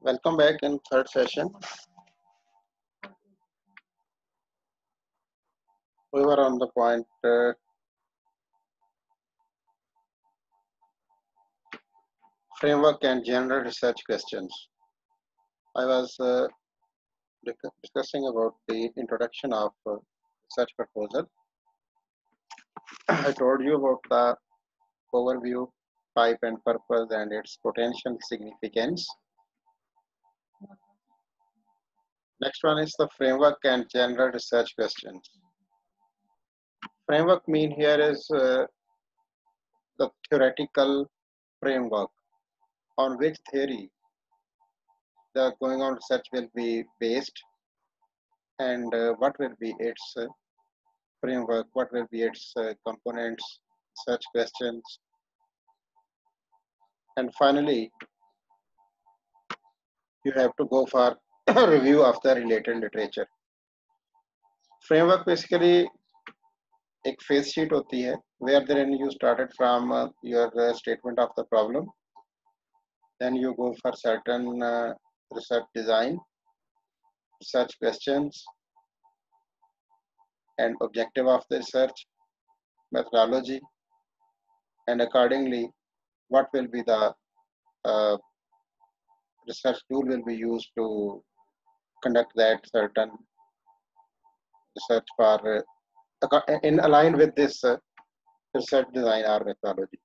Welcome back in third session. We were on the point framework and general research questions. I was discussing about the introduction of research proposal. I told you about the overview, type and purpose and its potential significance. Next one is the framework and general research questions. Framework mean here is the theoretical framework on which theory the going on research will be based, and what will be its framework, what will be its components, such questions, and finally you have to go for review of the related literature. Framework basically एक face sheet होती है where then you started from your statement of the problem, then you go for certain research design, research questions and objective of the research, methodology, and accordingly what will be the research tool will be used to conduct that certain research for in align with this research design or methodology.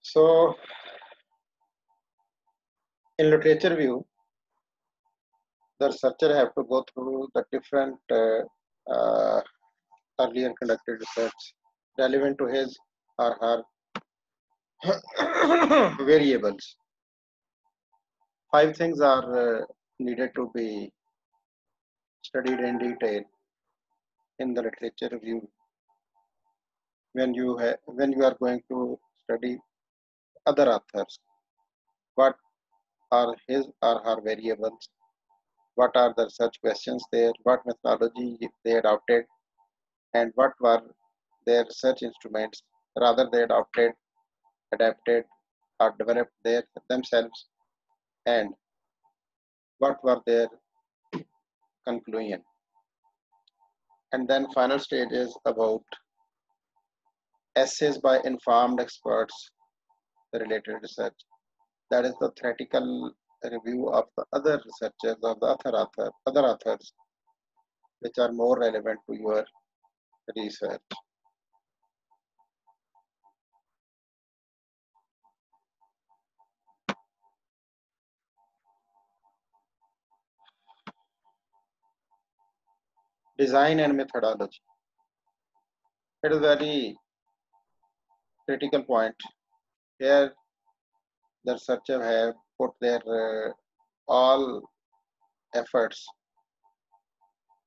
So in literature view, the researcher have to go through the different earlier conducted research relevant to his or her variables. 5 things are needed to be studied in detail in the literature review when you are going to study other authors. What are his or her variables? What are the research questions there? What methodology they adopted? And what were their research instruments? Rather, they adopted, adapted, or developed themselves. And what were their conclusion? And then final stage is about essays by informed experts related research. That is the theoretical review of the other researchers of the other authors which are more relevant to your research. Design and methodology. It is a very critical point. Here the researcher have put their all efforts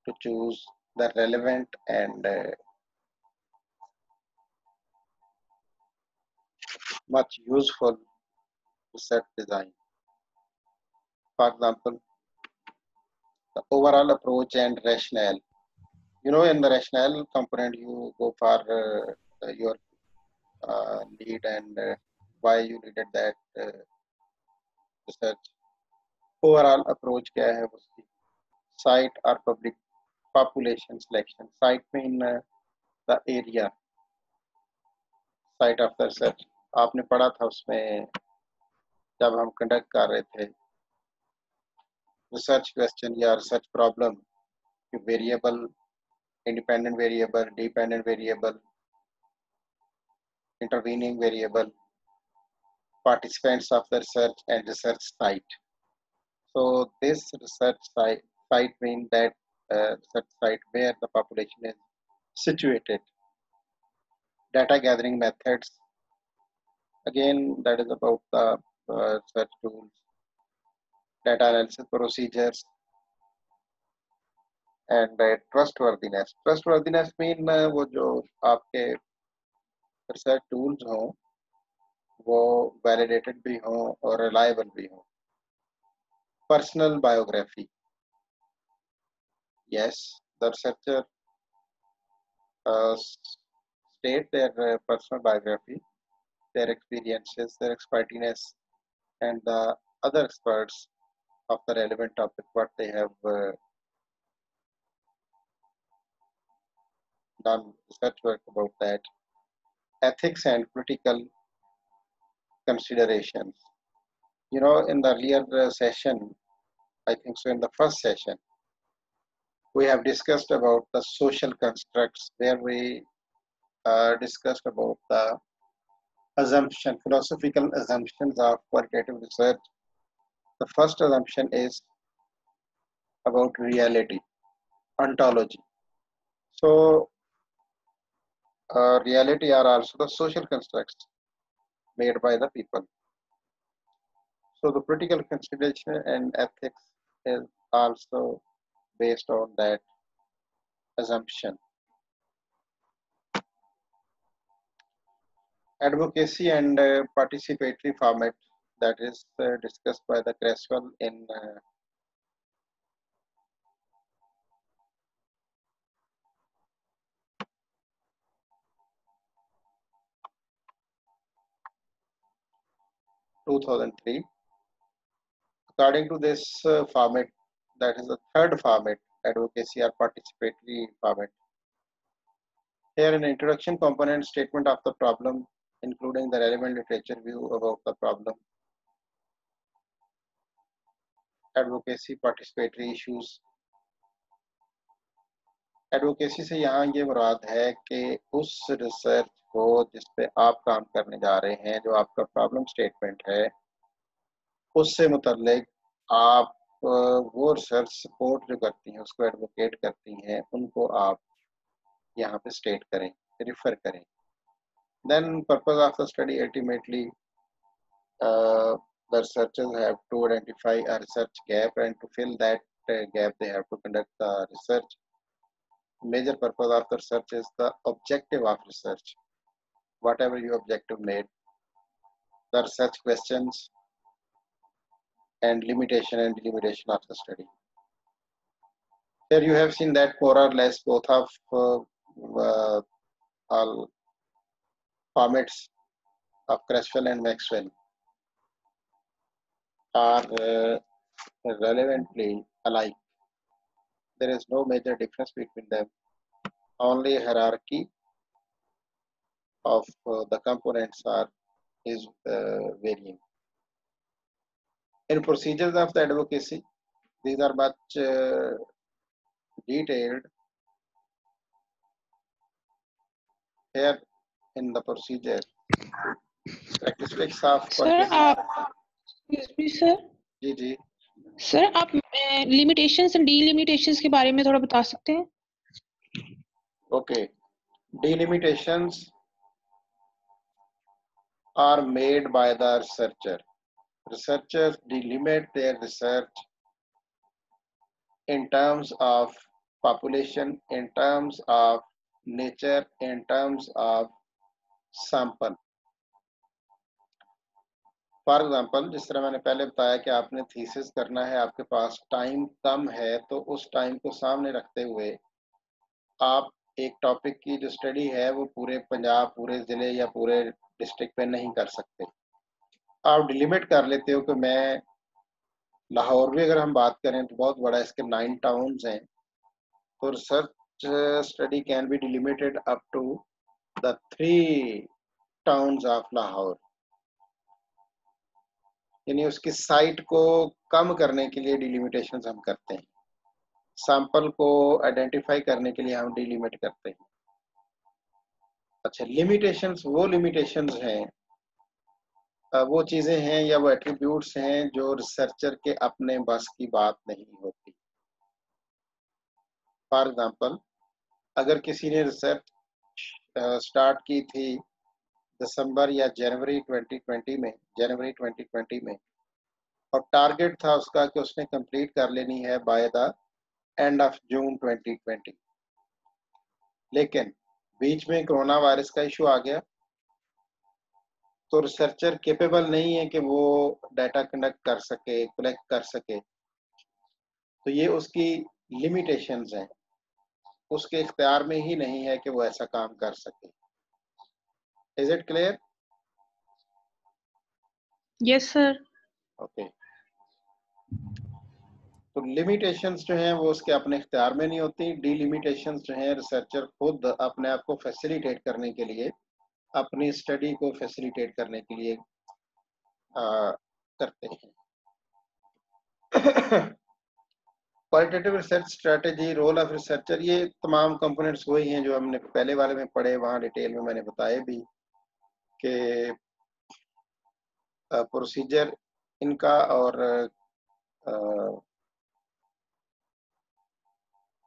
to choose the relevant and much useful research design. For example, the overall approach and rationale. You know, in the rationale component, you go for your need and why you needed that research. Overall approach क्या है उसकी? Site or public population selection. Site mean the area. Site of the research. आपने पढ़ा था उसमें जब हम conduct कर रहे थे रिसर्च क्वेश्चन या रिसर्च प्रॉब्लम कि variable, independent variable, dependent variable, intervening variable, participants of the research and research site. So this research site means that research site where the population is situated. Data gathering methods. Again, that is about the research tools. Data analysis procedures. And trustworthiness. Trustworthiness mean वो जो आपके research tools हों वो validated भी हों और reliable भी हों. Personal biography. Yes, the researcher state their personal biography, their experiences, their expertise, and the other experts of the relevant topic, what they have done research work about that, ethics and political considerations. You know, in the earlier session, I think so in the first session, we have discussed about the social constructs, where we discussed about the assumption, philosophical assumptions of qualitative research. The first assumption is about reality, ontology. So, reality are also the social constructs made by the people. So, the political consideration and ethics is also based on that assumption. Advocacy and participatory format, that is discussed by the Creswell in 2003. According to this format, that is the third format, advocacy or participatory format. Here an introduction component, statement of the problem, including the relevant literature view about the problem, advocacy, participatory issues. Advocacy से यहाँ ये मुराद है कि उस research को जिस पे आप काम करने जा रहे हैं, जो आपका प्रॉब्लम स्टेटमेंट है, उससे मुतल्लिक आप वो रिसर्च सपोर्ट जो करती हैं, उसको एडवोकेट करती हैं, उनको आप यहाँ पे स्टेट करें, रिफर करें. Then purpose of the study, ultimately the researchers have to identify a research gap, and to fill that gap they have to conduct the research. Major purpose of the research is the objective of research. Whatever your objective made, the research questions and limitation and delimitation of the study. Here you have seen that more or less both of all formats of Creswell and Maxwell are relevantly alike. There is no major difference between them. Only hierarchy of the components is varying. In procedures of the advocacy, these are much detailed. Here in the procedure, characteristics of excuse me sir. जी जी. Sir आप limitations and delimitations के बारे में थोड़ा बता सकते हैं? Okay, delimitations are made by the researcher. Researchers delimit their research in terms of population, in terms of nature, in terms of sample. For example, जिस तरह मैंने पहले बताया कि आपने थीसिस करना है, आपके पास टाइम कम है, तो उस टाइम को सामने रखते हुए आप एक टॉपिक की जो स्टडी है वो पूरे पंजाब, पूरे ज़िले या पूरे डिस्ट्रिक्ट पे नहीं कर सकते. आप डिलिमिट कर लेते हो कि मैं लाहौर भी अगर हम बात करें तो बहुत बड़ा, इसके 9 टाउन्स हैं, तो research study can be delimited up to the 3 towns of Lahore. यानी उसकी साइट को कम करने के लिए डिलिमिटेशंस हम करते हैं, सैंपल को आइडेंटिफाई करने के लिए हम डिलिमिट करते हैं. अच्छा, लिमिटेशंस वो लिमिटेशंस हैं, वो चीज़ें हैं या वो एट्रीब्यूट्स हैं जो रिसर्चर के अपने बस की बात नहीं होती. फॉर एग्जांपल, अगर किसी ने रिसर्च स्टार्ट की थी दिसंबर या जनवरी 2020 में, और टारगेट था उसका कि उसने कंप्लीट कर लेनी है by the end of June 2020, लेकिन बीच में कोरोना वायरस का इशू आ गया, तो रिसर्चर केपेबल नहीं है कि वो डाटा कलेक्ट कर सके. तो ये उसकी लिमिटेशंस हैं, उसके इख्तियार में ही नहीं है कि वो ऐसा काम कर सके. Is it clear? Yes sir. Okay. तो लिमिटेशंस जो हैं वो उसके अपने इख्तियार में नहीं होती। डीलिमिटेशंस जो हैं रिसर्चर खुद अपने आप को फैसिलिटेट करने के लिए, अपनी स्टडी को फैसिलिटेट करने के लिए करते हैं। Qualitative research strategy, role of researcher, ये तमाम कंपोनेंट्स वही हैं जो हमने पहले वाले में पढ़े, वहाँ डिटेल में मैंने बताए भी कि प्रोसीजर इनका और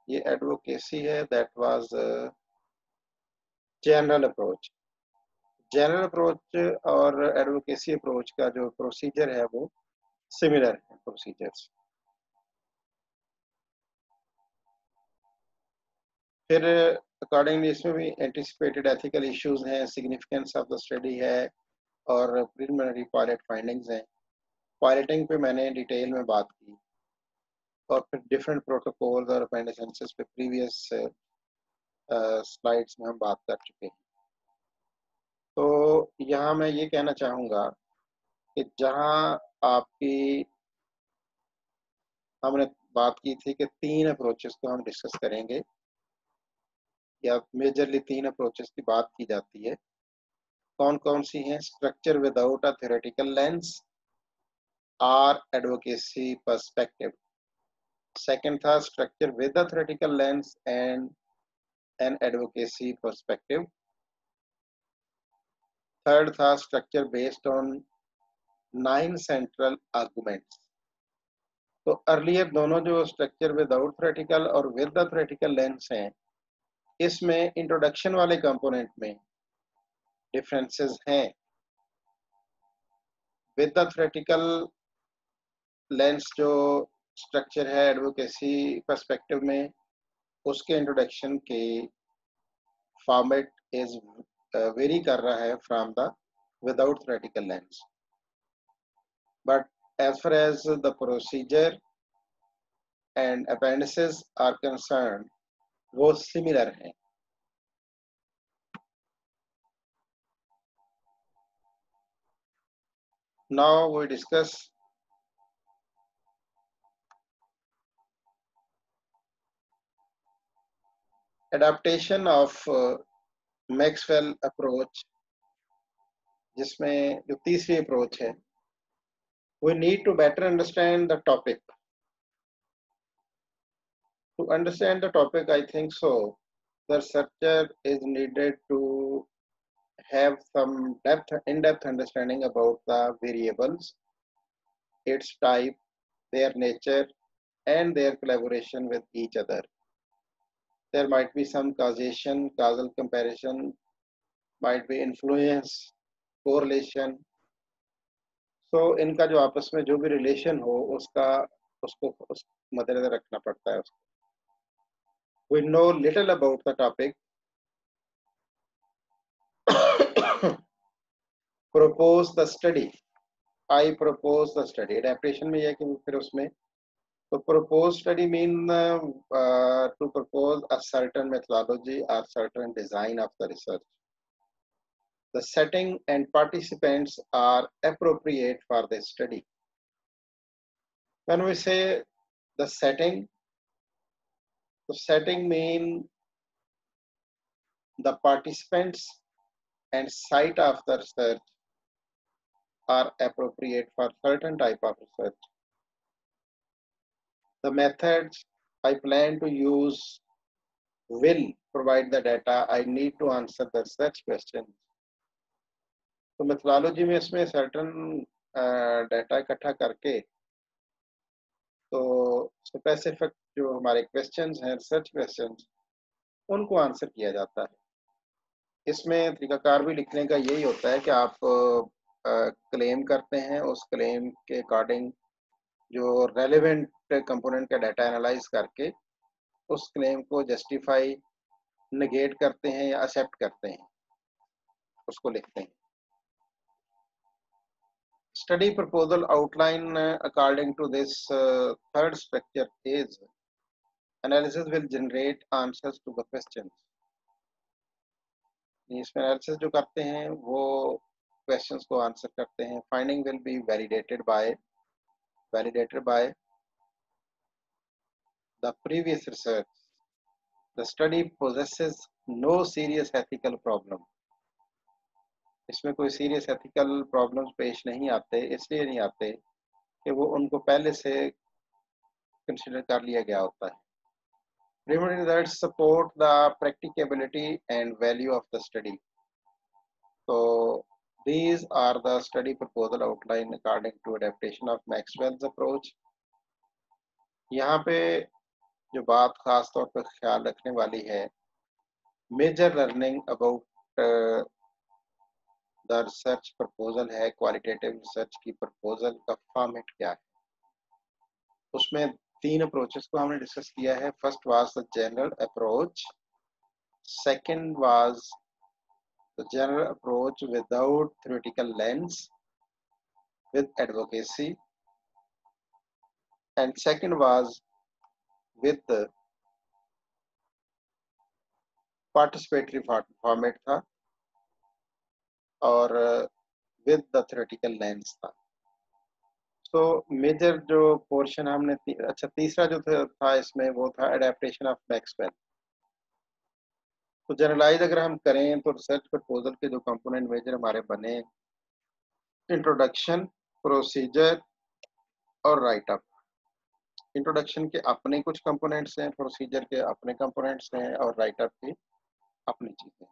ये एडवोकेसी है, that was general approach. General approach और एडवोकेसी अप्रोच का जो प्रोसीजर है वो सिमिलर है प्रोसीजर्स। फिर अकॉर्डिंगली इसमें भी एंटिसिपेटेड एथिकल इश्यूज हैं, सिग्निफिकेंस ऑफ द स्टडी है और प्रिलिमिनरी पायलट फाइंडिंग्स हैं। पायलटिंग पे मैंने डिटेल में बात की और फिर डिफरेंट प्रोटोकॉल्स और अपेंडिसेंसेस पे प्रीवियस स्लाइड्स में हम बात कर चुके हैं। तो यहाँ मैं ये कहना चाहूँगा कि जहाँ आपकी हमने बात की थी कि 3 अप्रोचेस को हम डिस्कस करेंगे, या मेजरली 3 अप्रोचेस की बात की जाती है। कौन कौन सी हैं? Structure without a theoretical lens और एडवोकेसी पर्सपेक्टिव। सेकंड था structure with a theoretical lens and an advocacy perspective. Third था structure based on 9 central arguments. तो अर्लियर दोनों जो स्ट्रक्चर विदाउट थ्योरेटिकल और विद द थ्योरेटिकल लेंस हैं, इसमें introduction वाले कंपोनेंट में डिफरेंसेस हैं। विद द थ्योरेटिकल लेंस जो स्ट्रक्चर है एडवोकेसी पर्सपेक्टिव में, उसके इंट्रोडक्शन के फॉर्मेट इज वेरी कर रहा है from the without theoretical lens, but as far as the procedure and appendices are concern वो सिमिलर हैं। Now we discuss adaptation of Maxwell approach, जिसमें जो तीसरी अप्रोच है, we need to better understand the topic. To understand the topic, I think so, the researcher is needed to have some in-depth understanding about the variables, its type, their nature, and their collaboration with each other. There might be some causation, causal comparison, might be influence, correlation. So इनका जो आपस में जो भी relation हो उसको मद्देनजर रखना पड़ता है। We know little about the topic. Propose the study. I propose the study. Adaptation में यह कि फिर उसमें तो propose study mean to propose a certain methodology or certain design of the research. The setting and participants are appropriate for the study. When we say the setting mean the participants and site of the research are appropriate for certain type of research. The methods I plan to use will provide the data I need to answer the research question. तो methodology में इसमें certain data इकट्ठा करके तो specific जो हमारे questions हैं, research questions, उनको आंसर किया जाता है। इसमें तरीकाकार भी लिखने का यही होता है कि आप क्लेम करते हैं, उस क्लेम के अकॉर्डिंग जो रेलेवेंट कंपोनेंट का डाटा एनालाइज करके उस क्लेम को जस्टिफाई, नेगेट करते हैं या एक्सेप्ट करते हैं, उसको लिखते हैं। Study proposal outline according to this third structure is analysis will generate answers to the questions. इसमें एनालिसिस जो करते हैं वो क्वेश्चंस को आंसर करते हैं. Finding will be validated bye validated by the previous research. The study possesses no serious ethical problem. इसमें कोई serious ethical problems पेश नहीं आते, इसलिए नहीं आते कि वो उनको पहले से consider कर लिया गया होता है. Preliminary results support the practicability and value of the study. So these are the study proposal outlined according to adaptation of Maxwell's approach. यहाँ पे जो बात खास तौर पर ख्याल रखने वाली है, major learning about the research proposal है, क्वालिटेटिव रिसर्च की प्रपोजल का फॉर्मेट क्या है. उसमें 3 अप्रोचेस को हमने डिस्कस किया है. First was the general approach, second was the general approach without theoretical lens with advocacy, and second was with the participatory format था और with the theoretical lens था. So मेजर जो पोर्शन हमने अच्छा तीसरा जो था इसमें वो था एडेप्टेशन ऑफ मैक्सवेल. तो जनरलाइज अगर हम करें तो रिसर्च प्रपोजल के जो कंपोनेंट मेजर हमारे बने, इंट्रोडक्शन, प्रोसीजर और राइट अप. इंट्रोडक्शन के अपने कुछ कंपोनेंट्स हैं, प्रोसीजर के अपने कंपोनेंट्स हैं और राइट अप की अपनी चीजें.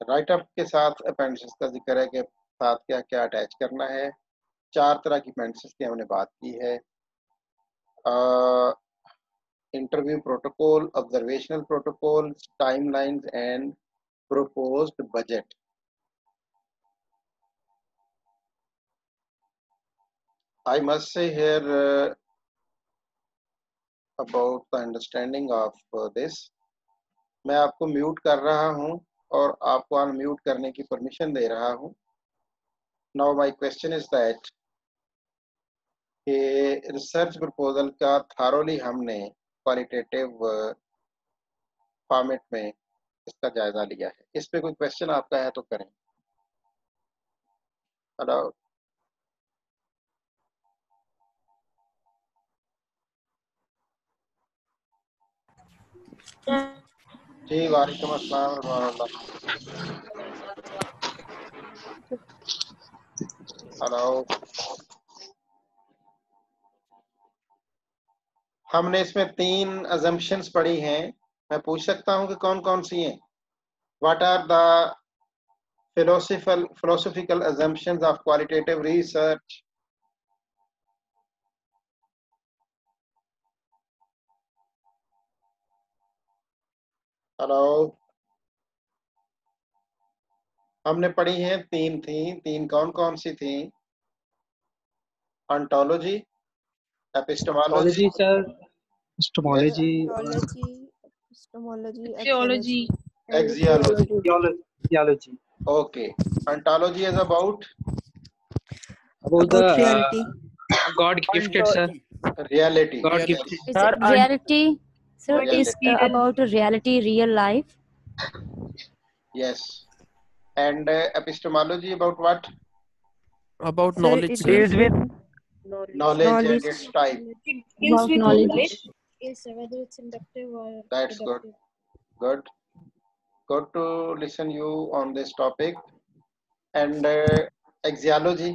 राइट अप के साथ अपेंडिसेस का जिक्र है कि साथ क्या क्या अटैच करना है. 4 तरह की अपेंडिसेस की हमने बात की है. Interview protocol, observational protocol, timelines and proposed budget. I must say here about the understanding of this. मैं आपको म्यूट कर रहा हूं और आपको अनम्यूट करने की परमिशन दे रहा हूं. Now my question is that कि रिसर्च प्रपोजल का थारोली हमने क्वालिटेटिव फॉर्मेट में इसका जायजा लिया है. इस पे कोई क्वेश्चन आपका है तो करें. हेलो जी, वालेकुम अस्सलाम रहमतुल्लाह. हेलो, हमने इसमें 3 अजम्पशंस पढ़ी हैं. मैं पूछ सकता हूं कि कौन कौन सी हैं. What are the philosophical assumptions of qualitative research? Hello, हमने पढ़ी हैं 3 थी. 3 कौन कौन सी थी? Ontology, epistemology, sir. Epistemology, Epistemology, theology, axiology. theology. Okay, ontology is about About the reality. God gifted, sir. reality. God Yes. gifted. Is Sir, it reality? Sir, Reality. is about reality, real life? Yes. And epistemology about what? About Sir, knowledge, it sir. deals with Knowledge and its type. about knowledge. Yes, whether it's inductive or That's good. Good. Good to listen you on this topic. And axiology,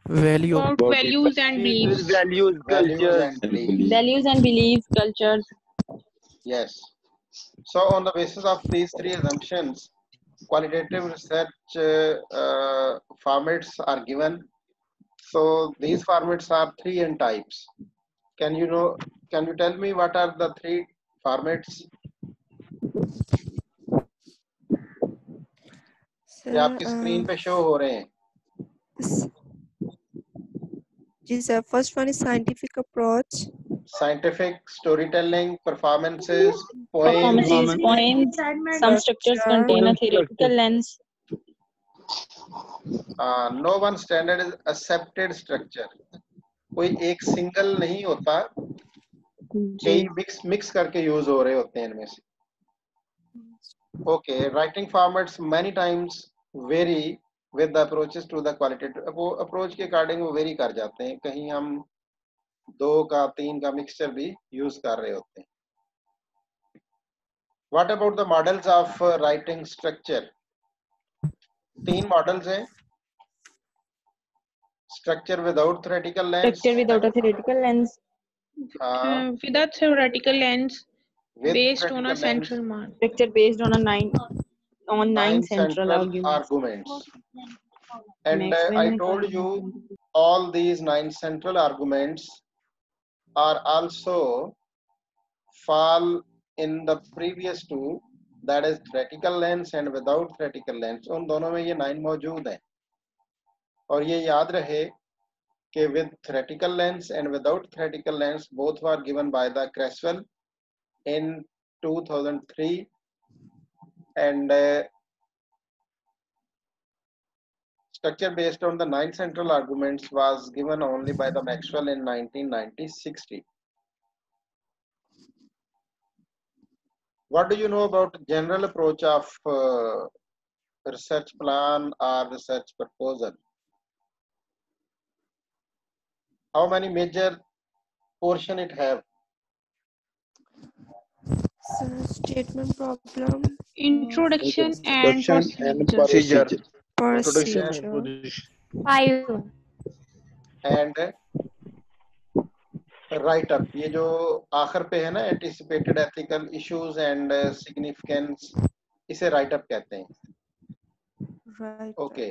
Value. About values and beliefs. values, values and beliefs. Values and beliefs, cultures. Yes. So on the basis of these 3 assumptions, qualitative research formats are given. So these formats are 3 in types. Can you tell me what are the 3 formats? ये आपकी screen पे show हो रहे हैं. जी sir, first one is scientific approach. Scientific, storytelling, performances, Performances, poems. Some structures contain a theoretical lens. No one standard is accepted structure. कोई एक single नहीं होता, कई मिक्स करके यूज हो रहे होते हैं इनमें से. Okay, writing formats many times vary with the approaches to the qualitative, वो अप्रोच के अकॉर्डिंग वो वेरी कर जाते हैं, कहीं हम 2 का 3 का मिक्सचर भी यूज कर रहे होते हैं। What about the models of writing structure? 3 models हैं, structure without theoretical lens, Structure without a theoretical lens. With a theoretical lens with based on a theoretical lens, central mark. Structure based on 9 9 central arguments. arguments. And Maxwell I ने told कहा you था। all these 9 central arguments are also fall in the previous two, that is theoretical lens and without theoretical lens. उन दोनों में ये 9 मौजूद हैं, और ये याद रहे कि with theoretical lens and without theoretical lens both were given by the Creswell in 2003, and structure based on the 9 central arguments was given only by the Maxwell in 1960. What do you know about general approach of research plan or research proposal? How many major portion it have? So statement, problem, Introduction and Introduction and procedure. procedure. Introduction procedure, 5. and write up. ये जो आखिर पे है ना, anticipated ethical issues and significance, इसे write up कहते हैं. right? Okay.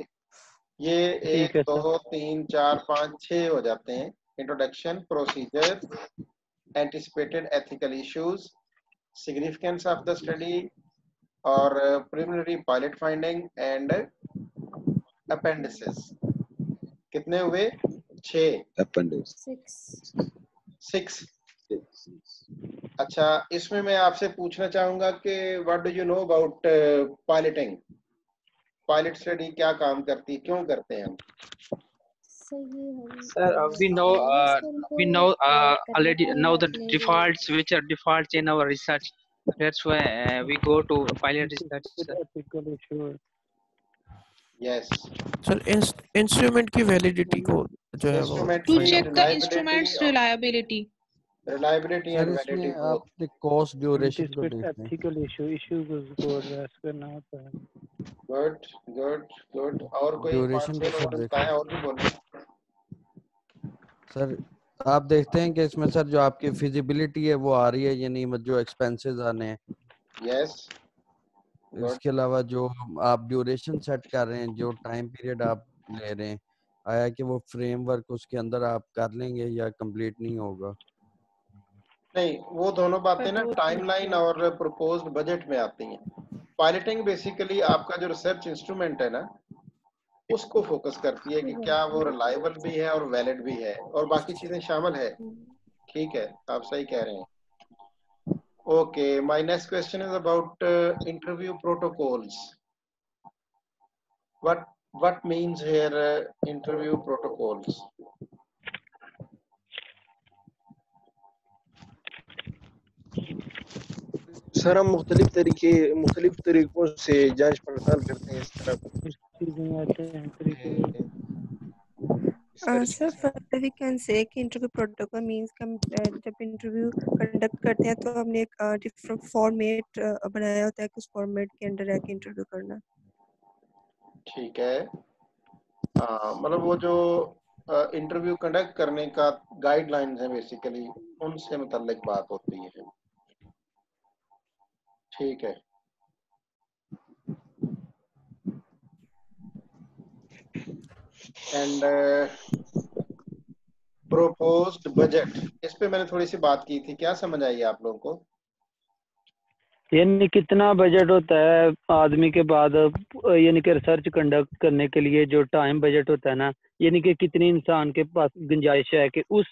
ये 1 2 3 4 5 6 हो जाते हैं. Introduction, procedure, anticipated ethical issues, significance of the study, और preliminary pilot finding and appendices. कितने हुए? 6. Appendix. 6. अच्छा, इसमें मैं आपसे पूछना चाहूंगा कि what do you know about piloting? Pilot study क्या काम करती है, क्यों करते हैं हम? Sir, we know already know the defaults, which are defaults in our research. That's why we go to pilot research. Sir. Yes. Sir instrument की validity को जो है वो Instrument To की check the reliability instrument's और reliability. reliability sir and इसमें validity आप both. Cost duration को देखते हैं। Ethical issue को address करना होता है। Good, good, good. और कोई ड्यूरेशन 5 को 6 सर नंबर देखते बताएं, हैं। और भी बोलिए। सर आप देखते हैं कि इसमें सर जो आपकी फिजिबिलिटी है वो आ रही है या नहीं, जो एक्सपेंसेस आने हैं। Yes. Good. इसके अलावा जो आप ड्यूरेशन सेट कर रहे हैं, जो टाइम पीरियड आप ले रहे हैं, आया कि वो फ्रेमवर्क उसके अंदर आप कर लेंगे या कंप्लीट नहीं होगा? नहीं, वो दोनों बातें ना टाइमलाइन और प्रपोज्ड बजट में आती हैं। पायलटिंग बेसिकली आपका जो रिसर्च इंस्ट्रूमेंट है ना, उसको फोकस करती है कि क्या वो रिलायबल भी है और वैलिड भी है, और बाकी चीजें शामिल है। ठीक है, आप सही कह रहे हैं। Okay, my next question is about interview protocols. What means here interview protocols? Sir हम मुख्तलिफ तरीकों से जांच पड़ताल करते हैं इस तरह Sir, further we can say कि interview protocol means कि हम जब interview conduct करते हैं तो हमने एक different format बनाया होता है कि उस format के अंदर रह के interview करना। ठीक है, मतलब वो जो इंटरव्यू कंडक्ट करने का गाइडलाइंस है बेसिकली, उनसे मुताल्लिक बात होती है। ठीक है, एंड प्रोपोज्ड बजट, इस पे मैंने थोड़ी सी बात की थी, क्या समझ आई आप लोगों को? यानी कितना बजट होता है आदमी के बाद, यानी कि रिसर्च कंडक्ट करने के लिए जो टाइम बजट होता है ना, यानी कि कितनी इंसान के पास गुंजाइश है कि उस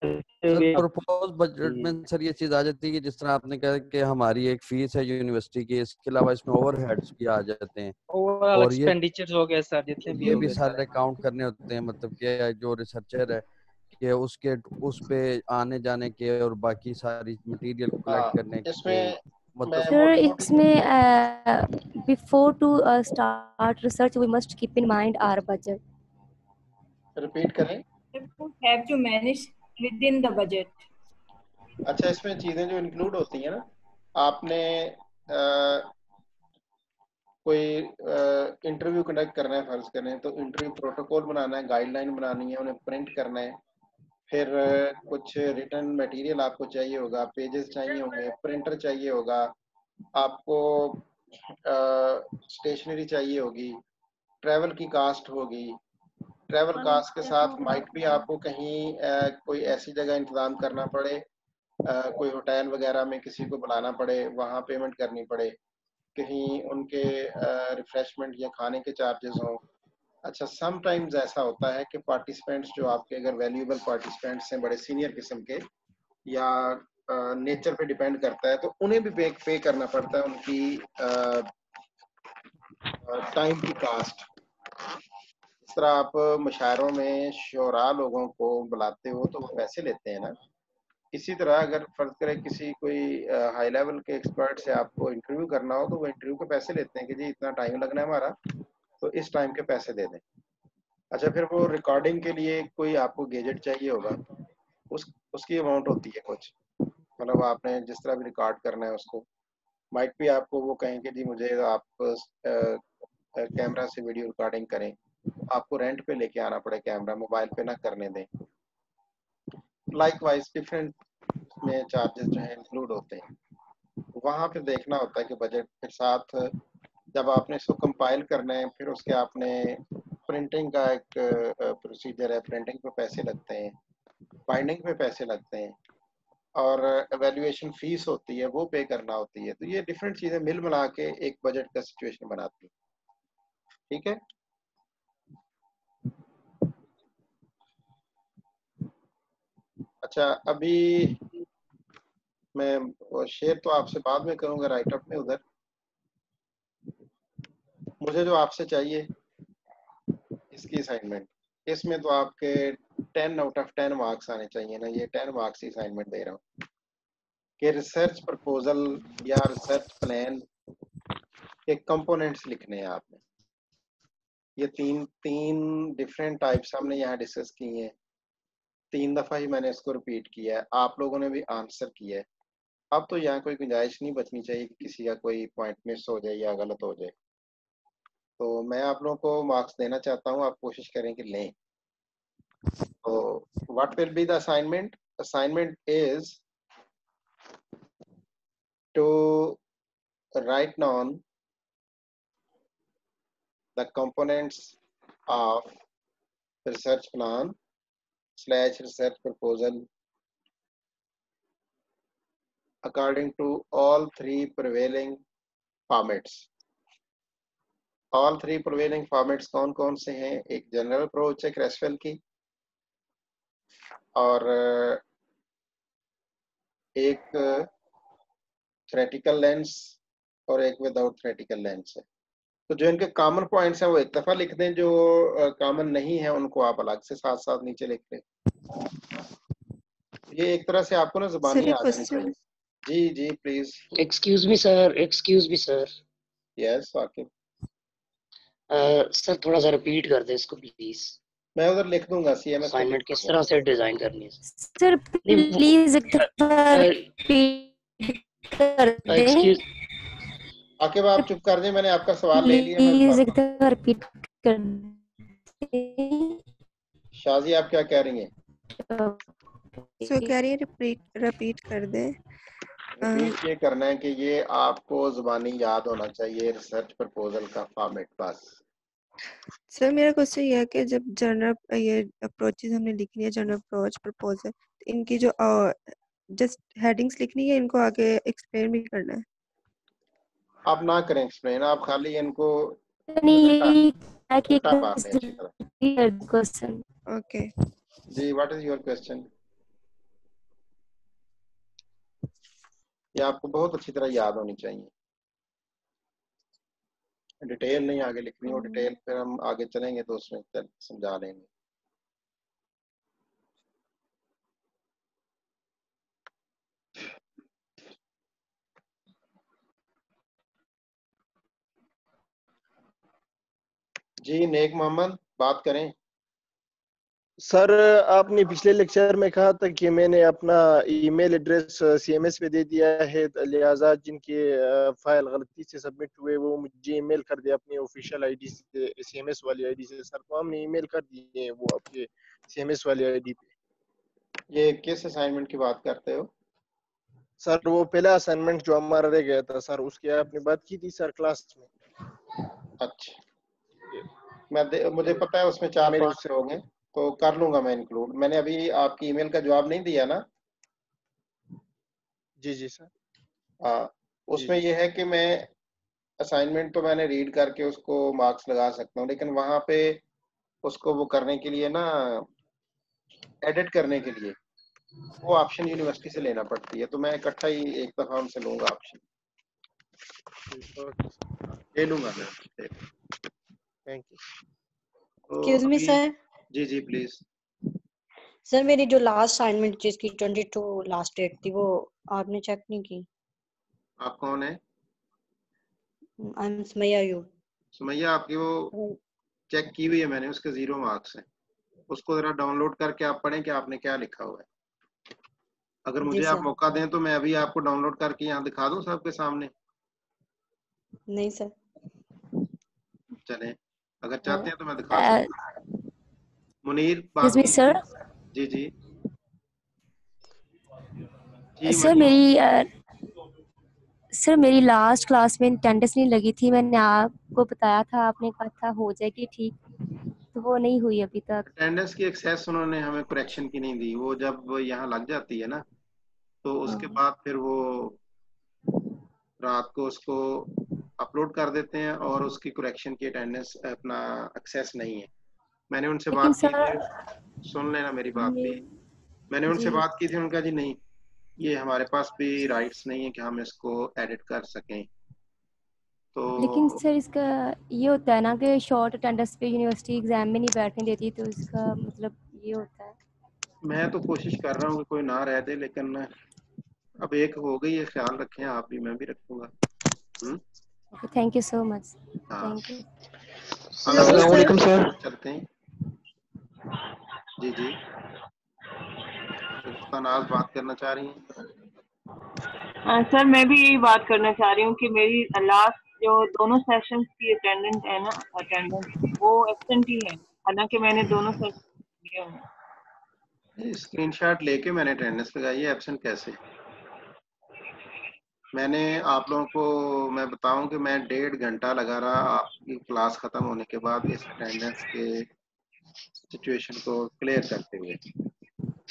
प्रपोज बजट में सर ये चीज आ जाती है कि जिस तरह आपने कहा कि हमारी एक फीस है यूनिवर्सिटी की, इसके अलावा इसमें ओवरहेड्स भी आ जाते हैं ओवरऑल और एक्सपेंडिचर्स हो गए सर, जितने भी ये हो भी गए सारे काउंट करने होते हैं। मतलब कि जो रिसर्चर है कि उसके उस पे आने जाने के और बाकी सारी मटेरियल को कलेक्ट करने के इसमें मतलब Sir, इसमें before to start research, we must keep in mind our budget. Repeat करें। Have to manage within the budget. अच्छा, इसमें चीजें जो इंक्लूड होती हैं ना, आपने कोई इंटरव्यू कंडक्ट करना है, फर्ज करें तो इंटरव्यू प्रोटोकॉल बनाना है, गाइडलाइन बनानी है, उन्हें प्रिंट करना है, फिर कुछ रिटर्न मटेरियल आपको चाहिए होगा, पेजेस चाहिए होंगे, प्रिंटर चाहिए होगा, आपको स्टेशनरी चाहिए होगी, ट्रैवल की कास्ट होगी, ट्रैवल कास्ट के साथ माइट भी आपको कहीं कोई ऐसी जगह इंतजाम करना पड़े, कोई होटल वगैरह में किसी को बुलाना पड़े, वहाँ पेमेंट करनी पड़े, कहीं उनके रिफ्रेशमेंट या खाने के चार्जेस हों। अच्छा, समटाइम्स ऐसा होता है कि पार्टिसिपेंट्स जो आपके अगर वैल्यूएबल पार्टिसिपेंट्स हैं, बड़े सीनियर किस्म के, या नेचर पे डिपेंड करता है, तो उन्हें भी पे करना पड़ता है उनकी टाइम की कास्ट। इस तरह आप मुशायरों में शोरा लोगों को बुलाते हो तो वो पैसे लेते हैं ना। इसी तरह अगर फर्ज करें किसी कोई हाई लेवल के एक्सपर्ट से आपको इंटरव्यू करना हो तो वो इंटरव्यू के पैसे लेते हैं कि जी इतना टाइम लगना है हमारा, तो इस टाइम के पैसे दे दें। अच्छा, फिर वो रिकॉर्डिंग के लिए कोई आपको गैजेट चाहिए होगा, उसकी अमाउंट होती है कुछ, मतलब आपने जिस तरह भी रिकॉर्ड करना है उसको, माइट भी आपको वो कहें कि जी मुझे आप कैमरा से वीडियो रिकॉर्डिंग करें, आपको रेंट पे लेके आना पड़े कैमरा, मोबाइल पे ना करने दें। लाइकवाइज डिफरेंट में चार्जेस जो है इंक्लूड होते हैं, वहाँ पे देखना होता है कि बजट के साथ जब आपने इसको कंपाइल करना है, फिर उसके आपने प्रिंटिंग का एक प्रोसीजर है, प्रिंटिंग पे पैसे लगते हैं, बाइंडिंग पे पैसे लगते हैं, और एवेल्युएशन फीस होती है वो पे करना होती है। तो ये डिफरेंट चीजें मिल मिला के एक बजट का सिचुएशन बनाती है। ठीक है, अच्छा अभी मैं शेयर तो आपसे बाद में करूंगा राइटअप में उधर। मुझे जो आपसे चाहिए इसकी असाइनमेंट, इसमें तो आपके 10 आउट ऑफ 10 मार्क्स आने चाहिए ना। ये 10 मार्क्स की असाइनमेंट दे रहा हूँ कि रिसर्च प्रपोजल या रिसर्च प्लान के कंपोनेंट्स लिखने हैं आपने। ये तीन डिफरेंट टाइप्स हमने यहाँ डिस्कस किए हैं, 3 दफा ही मैंने इसको रिपीट किया है, आप लोगों ने भी आंसर किया है। अब तो यहाँ कोई गुंजाइश नहीं बचनी चाहिए कि किसी का कोई पॉइंट मिस हो जाए या गलत हो जाए। तो मैं आप लोगों को मार्क्स देना चाहता हूँ, आप कोशिश करें कि लें। तो what will be the assignment? Assignment is to write down the components of research plan / research proposal according to all three prevailing formats. All three prevailing formats कौन कौन से हैं? एक जनरल अप्रोच है क्रेसवेल की, और एक थ्योरेटिकल लेंस और एक विदाउट थ्योरेटिकल लेंस है। तो जो इनके कॉमन पॉइंट्स हैं वो एक दफा लिख दें, जो कॉमन नहीं है उनको आप अलग से साथ साथ नीचे लिख लें। ये एक तरह से आपको ना जुबानी आ जानी चाहिए। जी जी please. Excuse me sir. Yes Waqib. Sir थोड़ा सा रिपीट कर दे इसको प्लीज। मैं उधर लिख दूंगा सीएमएस पे। असाइनमेंट किस तरह से डिजाइन करनी है सर प्लीज एक्सक्यूज आकिब आप चुप कर दें, मैंने आपका सवाल ले लिया। प्लीज रिपीट कर शाजी आप क्या कह रही हैं? सो कह रही है रिपीट कर दें। रिपीट ये करना है कि ये आपको जुबानी याद होना चाहिए, रिसर्च प्रपोजल का फॉर्मेट बस। सर मेरा क्वेश्चन ये है कि जब जनरल ये अप्रोचेस हमने लिखनी है, जनरल अप्रोच प्रपोजल, तो इनकी जो जस्ट हेडिंग्स लिखनी है, इनको आगे एक्सप्लेन भी करना है? आप ना करें एक्सप्लेन, आप खाली इनको क्वेश्चन। ओके जी, व्हाट इज योर क्वेश्चन? ये आपको बहुत अच्छी तरह याद होनी चाहिए, डिटेल नहीं आगे लिखनी हो, डिटेल फिर हम आगे चलेंगे तो उसमें समझा लेंगे। जी नेक मोहम्मद बात करें। सर आपने पिछले लेक्चर में कहा था कि मैंने अपना ईमेल एड्रेस सीएमएस पे दे दिया है, लिहाजा जिनके फाइल गलती से सबमिट हुए वो मुझे ईमेल कर दे अपनी ऑफिशियल आईडी से, सीएमएस वाली आईडी से। सर तो हमने ईमेल कर दिए हैं वो आपके सीएमएस वाली आईडी पे। ये किस असाइनमेंट की बात करते हो? सर वो पहला असाइनमेंट जो हमारा रह गया था सर, उसकी आपने बात की थी सर क्लास में। अच्छा मुझे पता है उसमें 4-5 लोग हैं तो कर लूंगा मैं इंक्लूड। मैंने अभी आपकी ईमेल का जवाब नहीं दिया ना? जी जी सर। हाँ उसमें ये है कि मैं असाइनमेंट तो मैंने रीड करके उसको मार्क्स लगा सकता हूँ, लेकिन वहां पे उसको वो करने के लिए ना, एडिट करने के लिए वो ऑप्शन यूनिवर्सिटी से लेना पड़ती है, तो मैं इकट्ठा ही एक दफा उनसे लूंगा ऑप्शन, ले लूंगा मैं। Thank you. Excuse me sir. जी जी प्लीज। सर मेरी जो लास्ट असाइनमेंट जिसकी 22 लास्ट डेट थी वो आपने चेक नहीं की। आप कौन है? I am Sumaiya Ayub. सुमैया आपकी वो चेक की हुई है मैंने, उसके 0 मार्क्स हैं। उसको जरा डाउनलोड करके आप पढ़ें कि आपने क्या लिखा हुआ है। अगर मुझे आप मौका दें तो मैं अभी आपको डाउनलोड करके यहाँ दिखा दूं सबके सामने। नहीं सर। चलें अगर चाहते हैं तो मैं दिखा सकता हूं। मुनीर बात सर। जी जी सर मेरी लास्ट क्लास में अटेंडेंस नहीं लगी थी, मैंने आपको बताया था, आपने कहा था हो जाएगी ठीक, तो वो नहीं हुई अभी तक। अटेंडेंस की एक्सेस उन्होंने हमें करेक्शन की नहीं दी, वो जब यहाँ लग जाती है ना तो उसके बाद फिर वो रात को उसको अपलोड कर देते हैं और उसकी करेक्शन की अटेंडेंस अपना एक्सेस नहीं है। मैंने उनसे बात की थी, सुन लेना मेरी बात भी। मैंने उनसे बात की थी, उनका जी नहीं ये हमारे पास भी राइट्स नहीं है कि हम इसको एडिट कर सकें। तो लेकिन सर इसका ये होता है ना कि शॉर्ट अटेंडेंस पे यूनिवर्सिटी एग्जाम में नहीं बैठने देती, तो इसका मतलब ये होता है। मैं तो कोशिश कर रहा हूँ कि कोई ना रह दे, लेकिन अब एक हो गई है, ख्याल रखें आप भी, मैं भी रखूंगा। Thank you so much. Thank you. अस्सलाम वालेकुम सर। चलते हैं। जी जी नाज बात करना चाह रही हैं? सर मैं भी यही बात करना चाह रही हूँ कि मेरी लास्ट जो दोनों सेशंस की अटेंडेंस है ना, अटेंडेंस वो एब्सेंट ही है, हालांकि मैंने दोनों सेशन दिए हैं। स्क्रीनशॉट लेके मैंने अटेंडेंस लगाई है, एब्सेंट कैसे? मैंने आप लोगों को मैं बताऊं कि मैं 1.5 घंटा लगा रहा आपकी क्लास खत्म होने के बाद इस अटेंडेंस के सिचुएशन को क्लियर करते हुए।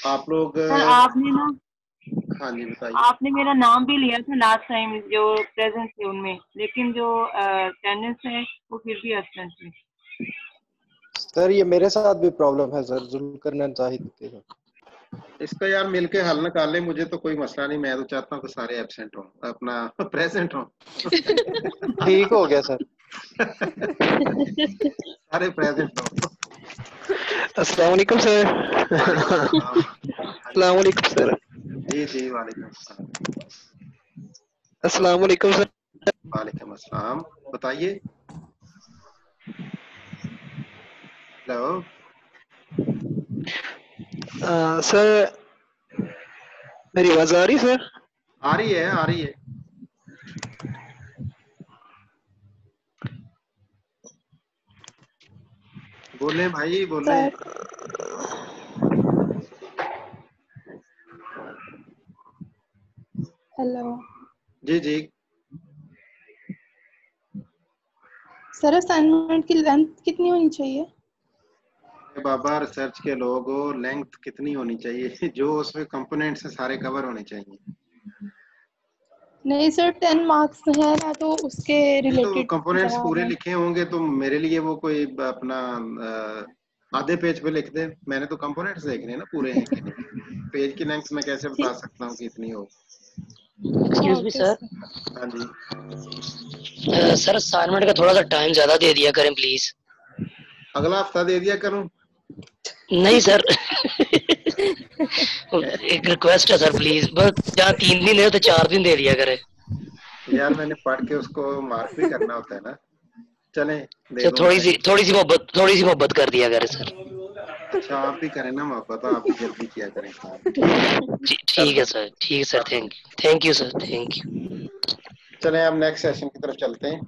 आप लोग आपने ना, हाँ जी बताइए। आपने मेरा नाम भी लिया था लास्ट टाइम जो प्रेजेंट थे उनमें, लेकिन जो अटेंडेंस है वो फिर भी एब्सेंट है। सर ये मेरे साथ भी प्रॉब्लम है सर, जुल्करनैन जाहिद के साथ। इसका यार मिलके हल निकाल ले, मुझे तो कोई मसला नहीं, मैं तो चाहता हूँ कि सारे एब्सेंट हों, अपना प्रेजेंट हों। ठीक हो गया सर। सारे प्रेजेंट हों। अस्सलाम वालेकुम सर। अस्सलाम वालेकुम सर। जी जी वालेकुम अस्सलाम। अस्सलाम वालेकुम सर। वालेकुम अस्सलाम, बताइए। हेलो सर मेरी आवाज आ रही है सर? आ रही है, आ रही है। बोले भाई बोले। हेलो जी जी सर, असाइनमेंट की लेंथ कितनी होनी चाहिए? बाबा रिसर्च के लोगों, लेंथ कितनी होनी चाहिए? जो उसमें कंपोनेंट्स हैं सारे कवर होने चाहिए। नहीं सर, 10 मार्क्स है ना, तो उसके रिलेटेड तो कंपोनेंट्स पूरे लिखे होंगे तो मेरे लिए वो कोई अपना आधे पेज पे लिख दे। मैंने तो कंपोनेंट्स देखने ना पूरे हैं कि नहीं। पेज की लेंथ मैं कैसे बता सकता हूँ कि इतनी हो? Excuse me sir. हाँ जी सर असाइनमेंट का थोड़ा सा टाइम ज्यादा दे दिया करें प्लीज। अगला हफ्ता दे दिया करूं? नहीं सर एक रिक्वेस्ट है सर प्लीज, बस जहाँ 3 दिन है तो 4 दिन दे दिया करे। यार मैंने पढ़ के उसको मार्क भी करना होता है ना। चले दे सर दो थोड़ी सी मोहब्बत कर दिया करें सर। अच्छा आप भी करें ना मोहब्बत, आप भी जल्दी किया करें। ठीक है सर, ठीक है sir, thank you sir, thank you. चलें अब नेक्स्ट सेशन की तरफ चलते हैं।